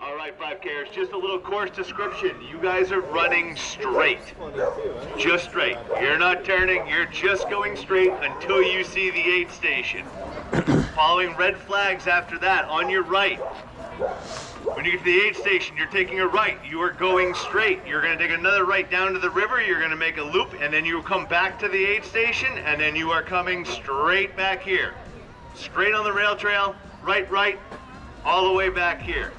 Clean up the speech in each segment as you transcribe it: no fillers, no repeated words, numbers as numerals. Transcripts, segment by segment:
All right, 5Kers, just a little course description. You guys are running straight. Just straight. You're not turning, you're just going straight until you see the aid station. Following red flags after that on your right. When you get to the aid station, you're taking a right. You are going straight. You're going to take another right down to the river. You're going to make a loop, and then you will come back to the aid station, and then you are coming straight back here. Straight on the rail trail, right, all the way back here.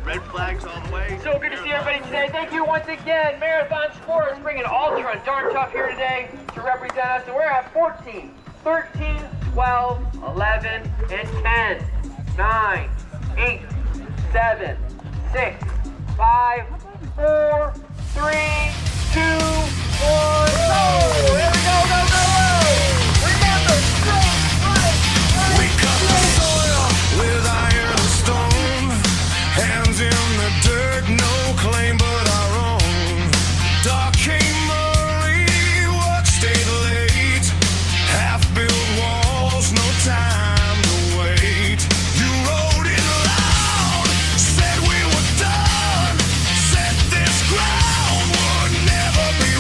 Red flags all the way. So good to see everybody today. Thank you once again. Marathon Sports bringing Ultra and Darn Tough here today to represent us. And we're at 14, 13, 12, 11, and 10, 9, 8, 7, 6, 5, 4, 3, 2, 1, go! Here we go, go, go, go! Remember, straight, right. We cut the soil with iron and stone. Hands in the dirt, no claim but our own. Dark came early, work stayed late. Half-built walls, no time to wait. You rode in loud, said we were done. Said this ground would never be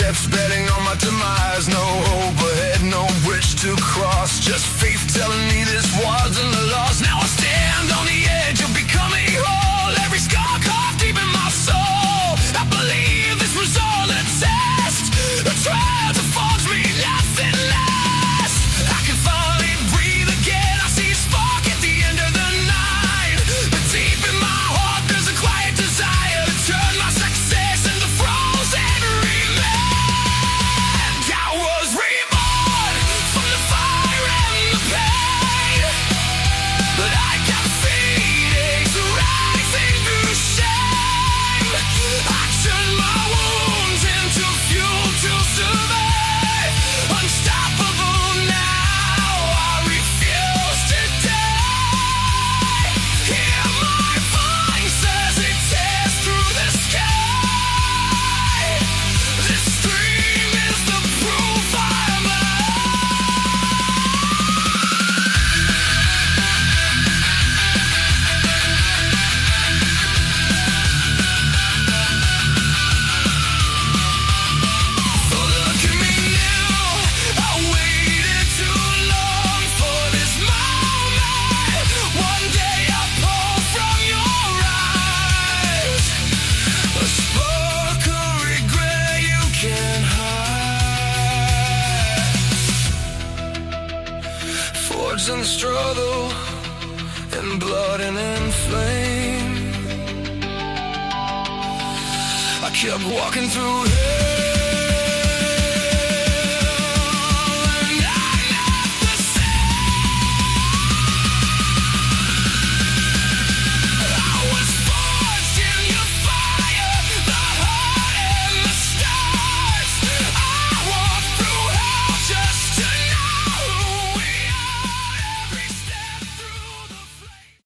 footsteps betting on my demise. No hope ahead, no bridge to cross. Just faith telling me this wasn't the loss. Now I stand on the edge of becoming whole. Every scar carved deep in my soul. I believe this was all a test, a trial to forge me nothing less. I can finally breathe again. I see a spark at the end of the night. But deep in my heart there's a quiet desire to turn my success into frozen remains. I was reborn from the fire and the pain, but I got feelings rising through shame. I turned my wounds into fuel to survive. Unstoppable now, I refuse to die. Hear my voice as it tears through the sky. This dream is the proof I'm So look at me now. I waited too long for this moment. One day I'll pull from your eyes a spark of regret you can't hide. Forged in the struggle, in blood and in flame, I kept walking through hell.